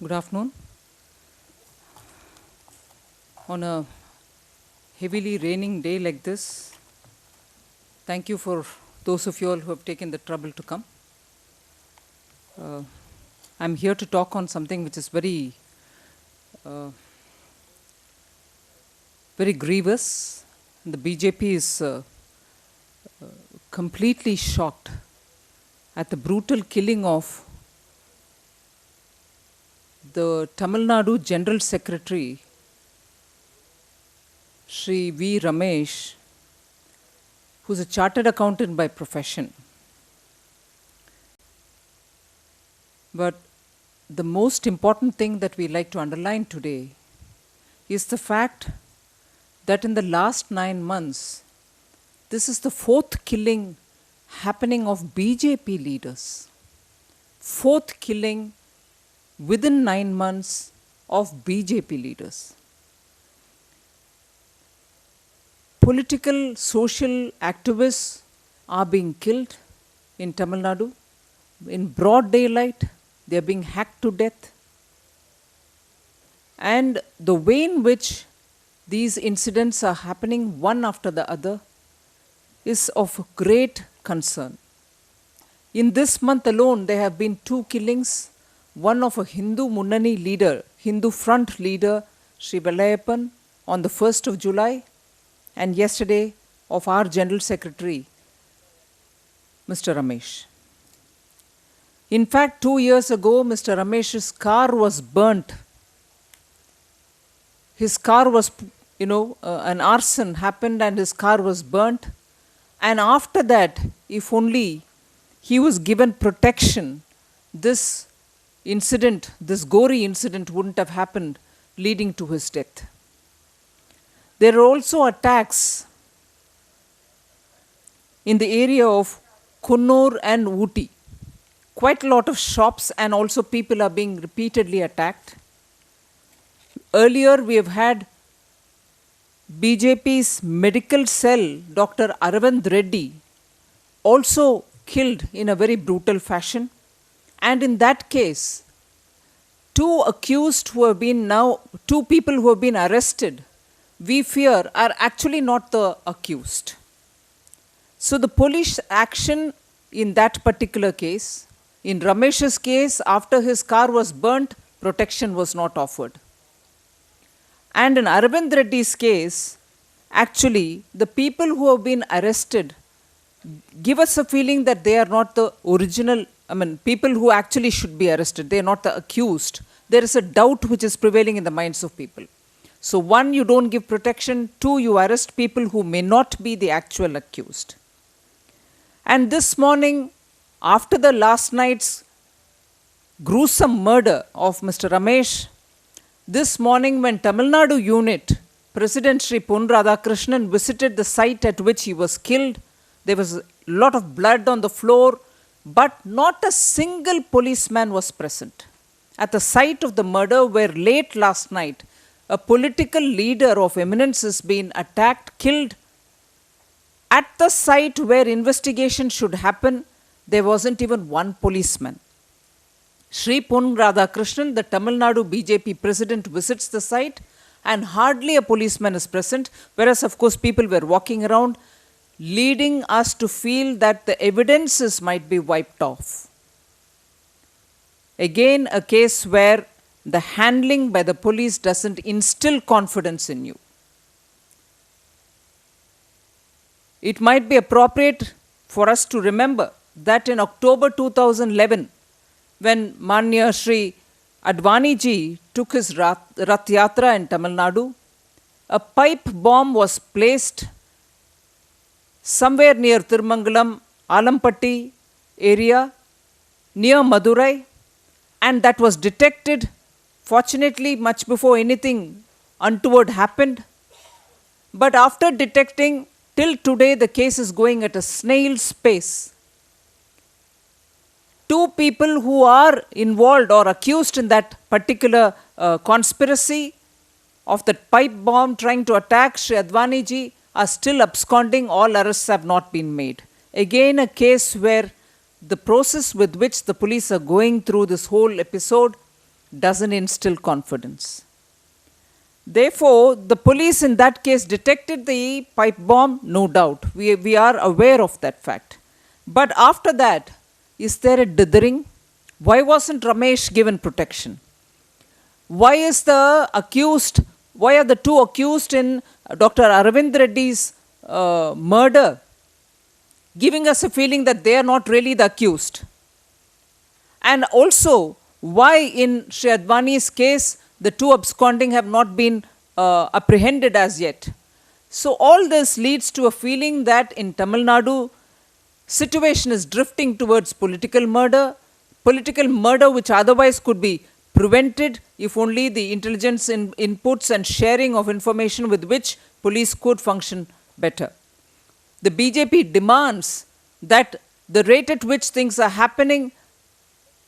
Good afternoon. On a heavily raining day like this, thank you for those of you all who have taken the trouble to come. I'm here to talk on something which is very grievous. The BJP is completely shocked at the brutal killing of the Tamil Nadu General Secretary, Sri V. Ramesh, who's a chartered accountant by profession. But the most important thing that we like to underline today is the fact that in the last 9 months, this is the fourth killing happening of BJP leaders. Fourth killing within 9 months of BJP leaders. Political, social activists are being killed in Tamil Nadu. In broad daylight, they are being hacked to death. And the way in which these incidents are happening one after the other is of great concern. In this month alone, there have been 2 killings, one of a Hindu Munnani leader, Hindu Front leader, Sri Velayappan, on the 1st of July, and yesterday of our General Secretary, Mr. Ramesh. In fact, 2 years ago, Mr. Ramesh's car was burnt. His car was, an arson happened and his car was burnt. And after that, if only he was given protection, this incident, this gory incident wouldn't have happened, leading to his death. There are also attacks in the area of Kunnur and Ooty. Quite a lot of shops and also people are being repeatedly attacked. Earlier, we have had BJP's medical cell, Dr. Aravind Reddy, also killed in a very brutal fashion. And in that case, 2 people who have been arrested, we fear are actually not the accused. So the police action in that particular case, in Ramesh's case, after his car was burnt, protection was not offered. And in Aravind Reddy's case, actually, the people who have been arrested give us a feeling that they are not the original, people who actually should be arrested. They are not the accused. There is a doubt which is prevailing in the minds of people. So 1, you don't give protection. 2, you arrest people who may not be the actual accused. And this morning, after the last night's gruesome murder of Mr. Ramesh, this morning when Tamil Nadu unit, President Sri Pon Radhakrishnan visited the site at which he was killed, there was a lot of blood on the floor, but not a single policeman was present. At the site of the murder, where late last night, a political leader of eminence has been attacked, killed, at the site where investigation should happen, there wasn't even one policeman. Sri Pon Radhakrishnan, the Tamil Nadu BJP president, visits the site and hardly a policeman is present, whereas of course people were walking around, leading us to feel that the evidences might be wiped off. Again, a case where the handling by the police doesn't instill confidence in you. It might be appropriate for us to remember that in October 2011, when Manya Sri Advani ji took his Rath Yatra in Tamil Nadu, a pipe bomb was placed somewhere near Tirumangalam, Alampatti area, near Madurai, and that was detected, fortunately, much before anything untoward happened. But after detecting, till today, the case is going at a snail's pace. 2 people who are involved or accused in that particular conspiracy of that pipe bomb trying to attack Sri Advani ji are still absconding. All arrests have not been made. Again, a case where the process with which the police are going through this whole episode doesn't instill confidence. Therefore, the police in that case detected the pipe bomb, no doubt. We are aware of that fact. But after that, is there a dithering? Why wasn't Ramesh given protection? Why is why are the two accused in Dr. Aravind Reddy's murder giving us a feeling that they are not really the accused? And also, why in Shri Advani's case, the two absconding have not been apprehended as yet? So all this leads to a feeling that in Tamil Nadu, situation is drifting towards political murder which otherwise could be prevented if only the intelligence inputs and sharing of information with which police could function better. The BJP demands that the rate at which things are happening,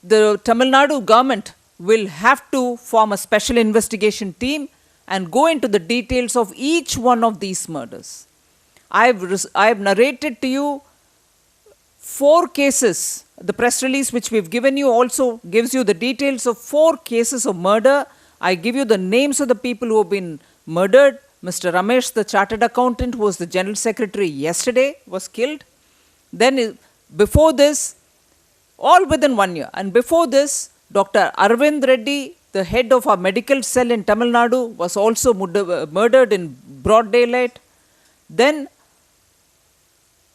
the Tamil Nadu government will have to form a special investigation team and go into the details of each one of these murders. I have narrated to you 4 cases. The press release which we've given you also gives you the details of 4 cases of murder. I give you the names of the people who have been murdered. Mr. Ramesh, the chartered accountant, who was the general secretary yesterday, was killed. Then before this, all within 1 year. And before this, Dr. Aravind Reddy, the head of our medical cell in Tamil Nadu, was also murdered in broad daylight. Then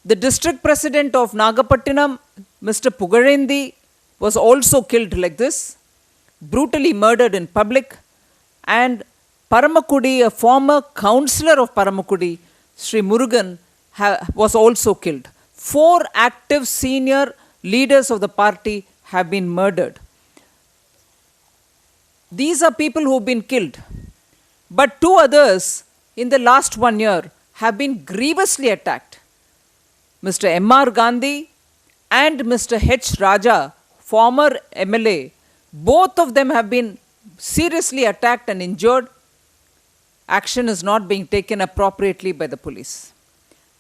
the district president of Nagapattinam, Mr. Pugarendi, was also killed like this, brutally murdered in public. And Paramakudi, a former councillor of Paramakudi, Sri Murugan, was also killed. 4 active senior leaders of the party have been murdered. These are people who have been killed. But 2 others in the last 1 year have been grievously attacked. Mr. M.R. Gandhi and Mr. H. Raja, former MLA, both of them have been seriously attacked and injured. Action is not being taken appropriately by the police.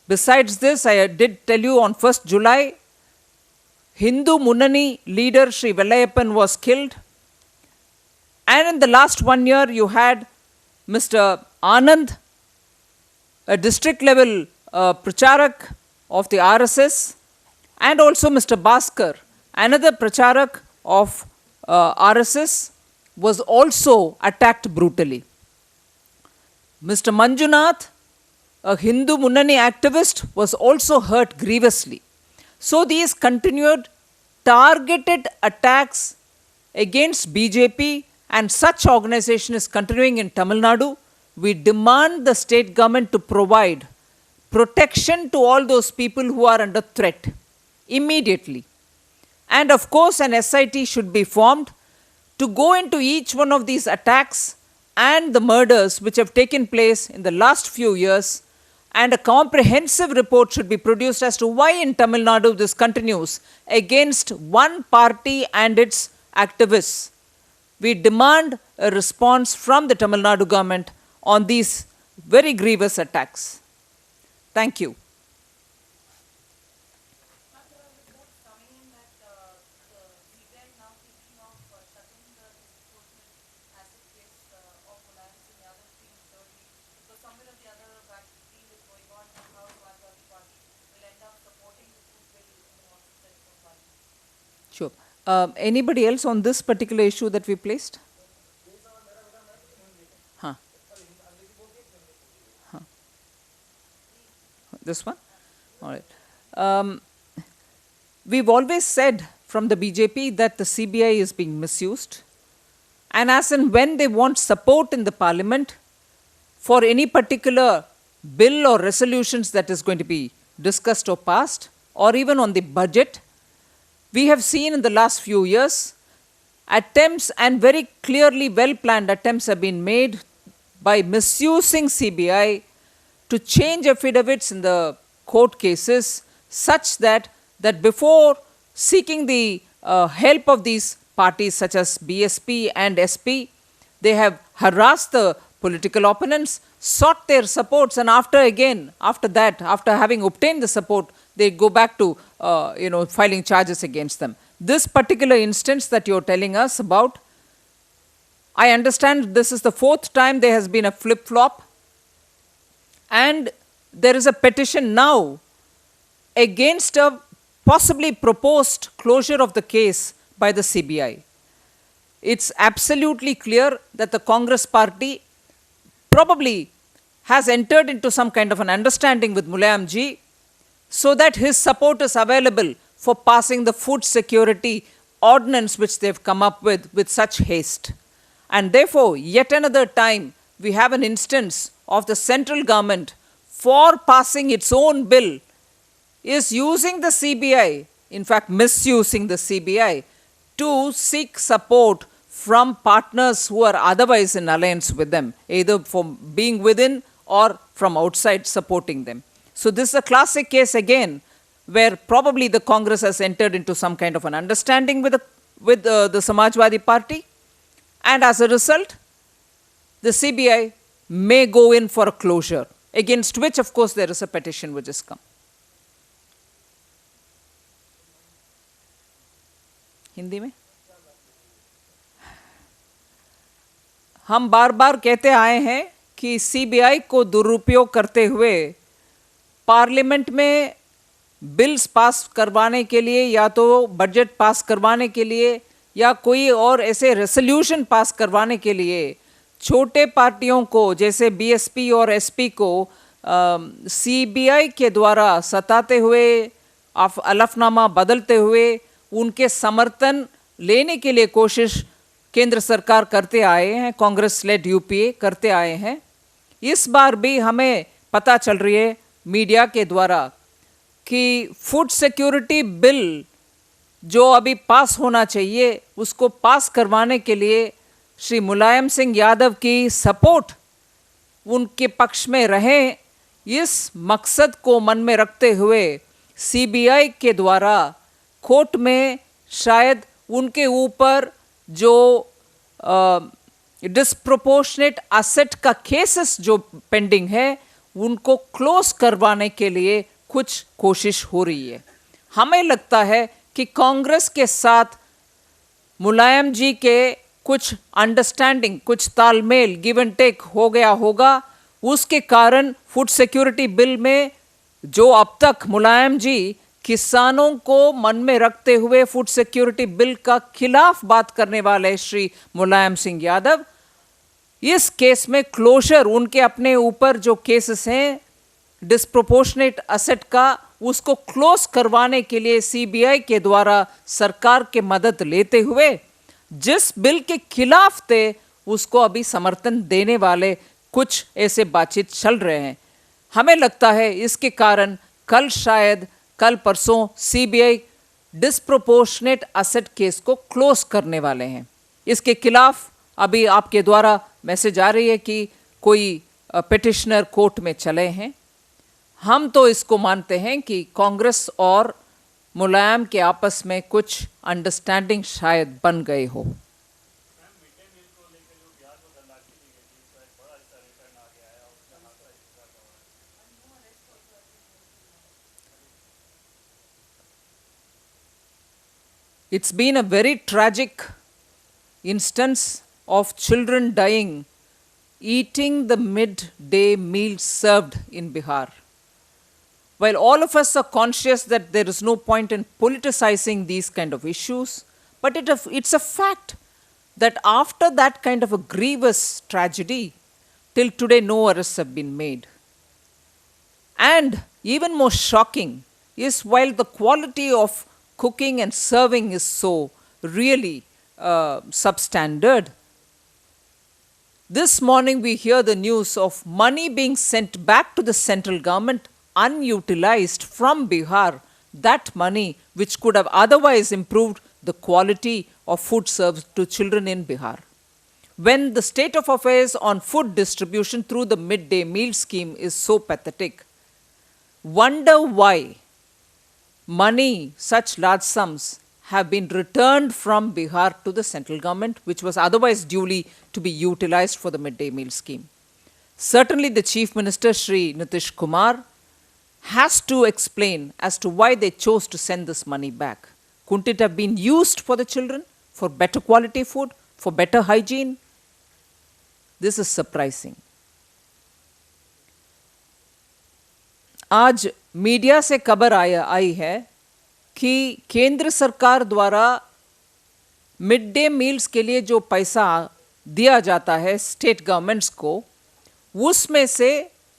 Besides this, I did tell you on 1st July, Hindu Munnani leader Sri Velayappan was killed. And in the last 1 year, you had Mr. Anand, a district level pracharak of the RSS, and also Mr. Bhaskar, another pracharak of RSS, was also attacked brutally. Mr. Manjunath, a Hindu Munnani activist, was also hurt grievously. So these continued targeted attacks against BJP and such organization is continuing in Tamil Nadu. We demand the state government to provide protection to all those people who are under threat immediately. And of course, an SIT should be formed to go into each one of these attacks and the murders which have taken place in the last few years, and a comprehensive report should be produced as to why in Tamil Nadu this continues against one party and its activists. We demand a response from the Tamil Nadu government on these very grievous attacks. Thank you. Sure. Anybody else on this particular issue that we placed? Huh. Huh. This one? All right. We've always said from the BJP that the CBI is being misused. And as and when they want support in the parliament for any particular bill or resolutions that is going to be discussed or passed, or even on the budget, we have seen in the last few years attempts, and very clearly well-planned attempts have been made by misusing CBI to change affidavits in the court cases such that before seeking the help of these parties such as BSP and SP, they have harassed the political opponents, sought their supports, and after having obtained the support, they go back to filing charges against them. This particular instance that you're telling us about I understand this is the fourth time there has been a flip-flop, and there is a petition now against a possibly proposed closure of the case by the CBI. It's absolutely clear that the Congress party probably has entered into some kind of an understanding with Mulayam ji so that his support is available for passing the food security ordinance which they've come up with such haste. And therefore, yet another time, we have an instance of the central government for passing its own bill is using the CBI, in fact misusing the CBI, to seek support from partners who are otherwise in alliance with them, either from being within or from outside supporting them. So this is a classic case again, where probably the Congress has entered into some kind of an understanding with the Samajwadi Party, and as a result, the CBI may go in for a closure, against which, of course, there is a petition which has come. Hindi में हम बार बार कहते आए हैं कि CBI को दुरुपयोग करते हुए पार्लियामेंट में बिल्स पास करवाने के लिए या तो बजट पास करवाने के लिए या कोई और ऐसे रेसोल्यूशन पास करवाने के लिए छोटे पार्टियों को जैसे बीएसपी और एसपी को सीबीआई के द्वारा सताते हुए हलफनामा बदलते हुए उनके समर्थन लेने के लिए कोशिश केंद्र सरकार करते आए हैं, कांग्रेस लेड यूपीए करते आए हैं। इस बार भी हमें पता चल रही है मीडिया के द्वारा कि फूड सिक्योरिटी बिल जो अभी पास होना चाहिए उसको पास करवाने के लिए श्री मुलायम सिंह यादव की सपोर्ट उनके पक्ष में रहे, इस मकसद को मन में रखते हुए सीबीआई के द्वारा कोर्ट में शायद उनके ऊपर जो डिस्प्रोपोर्शनेट असेट का केसेस जो पेंडिंग है उनको क्लोज करवाने के लिए कुछ कोशिश हो रही है। हमें लगता है कि कांग्रेस के साथ मुलायम जी के कुछ अंडरस्टैंडिंग, कुछ तालमेल, गिव एंड टेक हो गया होगा, उसके कारण फूड सिक्योरिटी बिल में जो अब तक मुलायम जी किसानों को मन में रखते हुए फूड सिक्योरिटी बिल का खिलाफ बात करने वाले श्री मुलायम सिंह यादव, इस केस में क्लोजर उनके अपने ऊपर जो केसेस हैं डिस्प्रोपोर्शनेट असेट का, उसको क्लोज करवाने के लिए सीबीआई के द्वारा सरकार के मदद लेते हुए जिस बिल के खिलाफ थे उसको अभी समर्थन देने वाले कुछ ऐसे बातचीत चल रहे हैं। हमें लगता है इसके कारण कल परसों सीबीआई डिस्प्रोपोर्शनेट असेट केस को क्लोज करने वाले हैं। इसके खिलाफ अभी आपके द्वारा मैसेज आ रही है कि कोई पिटिशनर कोर्ट में चले हैं। हम तो इसको मानते हैं कि कांग्रेस और मुलायम के आपस में कुछ अंडरस्टैंडिंग शायद बन गए हो। It's been a very tragic instance of children dying eating the midday meal served in Bihar. While all of us are conscious that there is no point in politicizing these kind of issues, but it's a fact that after that kind of a grievous tragedy, till today no arrests have been made. And even more shocking is while the quality of cooking and serving is so really substandard, this morning we hear the news of money being sent back to the central government unutilized from Bihar, that money which could have otherwise improved the quality of food served to children in Bihar. When the state of affairs on food distribution through the midday meal scheme is so pathetic, wonder why money, such large sums, have been returned from Bihar to the central government, which was otherwise duly to be utilized for the midday meal scheme. Certainly the Chief Minister, Shri Nitish Kumar, has to explain as to why they chose to send this money back. Couldn't it have been used for the children, for better quality food, for better hygiene? This is surprising. आज media से खबर आई है कि केंद्र सरकार द्वारा mid day meals के लिए जो पैसा दिया जाता है स्टेट गवर्नमेंट्स को, उसमें से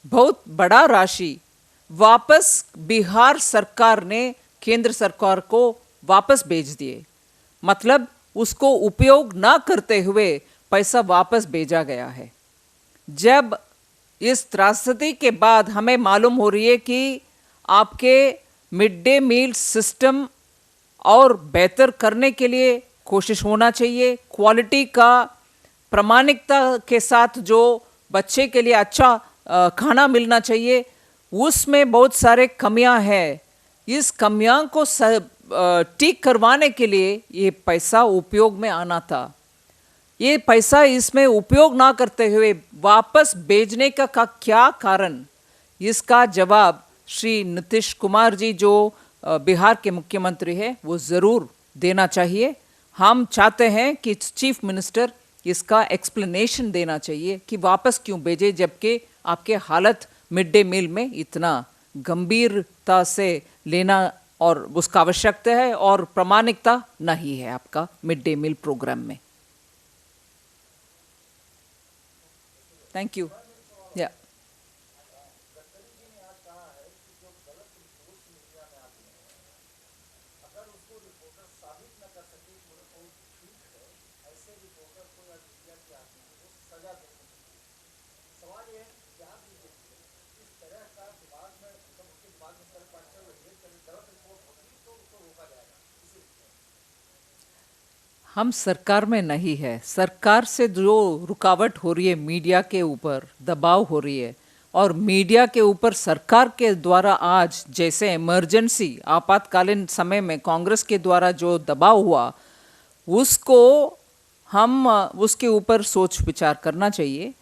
बहुत बड़ा राशि वापस बिहार सरकार ने केंद्र सरकार को वापस भेज दिए। मतलब उसको उपयोग ना करते हुए पैसा वापस भेजा गया है। जब इस त्रासदी के बाद हमें मालूम हो रही है कि आपके मिड डे मील सिस्टम और बेहतर करने के लिए कोशिश होना चाहिए, क्वालिटी का प्रामाणिकता के साथ जो बच्चे के लिए अच्छा खाना मिलना चाहिए, उसमें बहुत सारे कमियां हैं। इस कमियां को ठीक करवाने के लिए ये पैसा उपयोग में आना था। ये पैसा इसमें उपयोग ना करते हुए वापस भेजने का क्या कारण? इसका जवाब श्री नीतीश कुमार जी जो बिहार के मुख्यमंत्री हैं वो ज़रूर देना चाहिए। हम चाहते हैं कि चीफ मिनिस्टर इसका एक्सप्लेनेशन देना चाहिए कि वापस क्यों भेजे, जबकि आपके हालत मिड डे मील में इतना गंभीरता से लेना और उसका आवश्यकता है और प्रामाणिकता नहीं है आपका मिड डे मील प्रोग्राम में। Thank you. या हम सरकार में नहीं है। सरकार से जो रुकावट हो रही है, मीडिया के ऊपर दबाव हो रही है, और मीडिया के ऊपर सरकार के द्वारा आज जैसे इमरजेंसी आपातकालीन समय में कांग्रेस के द्वारा जो दबाव हुआ, उसको हम उसके ऊपर सोच विचार करना चाहिए,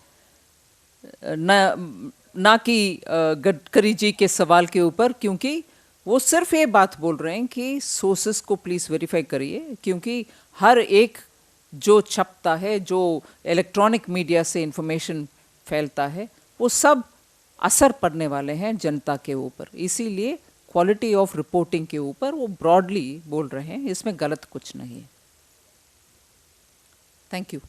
ना कि गडकरी जी के सवाल के ऊपर, क्योंकि वो सिर्फ ये बात बोल रहे हैं कि सोर्सेस को प्लीज़ वेरीफाई करिए, क्योंकि हर एक जो छपता है, जो इलेक्ट्रॉनिक मीडिया से इंफॉर्मेशन फैलता है, वो सब असर पड़ने वाले हैं जनता के ऊपर। इसीलिए क्वालिटी ऑफ रिपोर्टिंग के ऊपर वो ब्रॉडली बोल रहे हैं, इसमें गलत कुछ नहीं है। Thank you.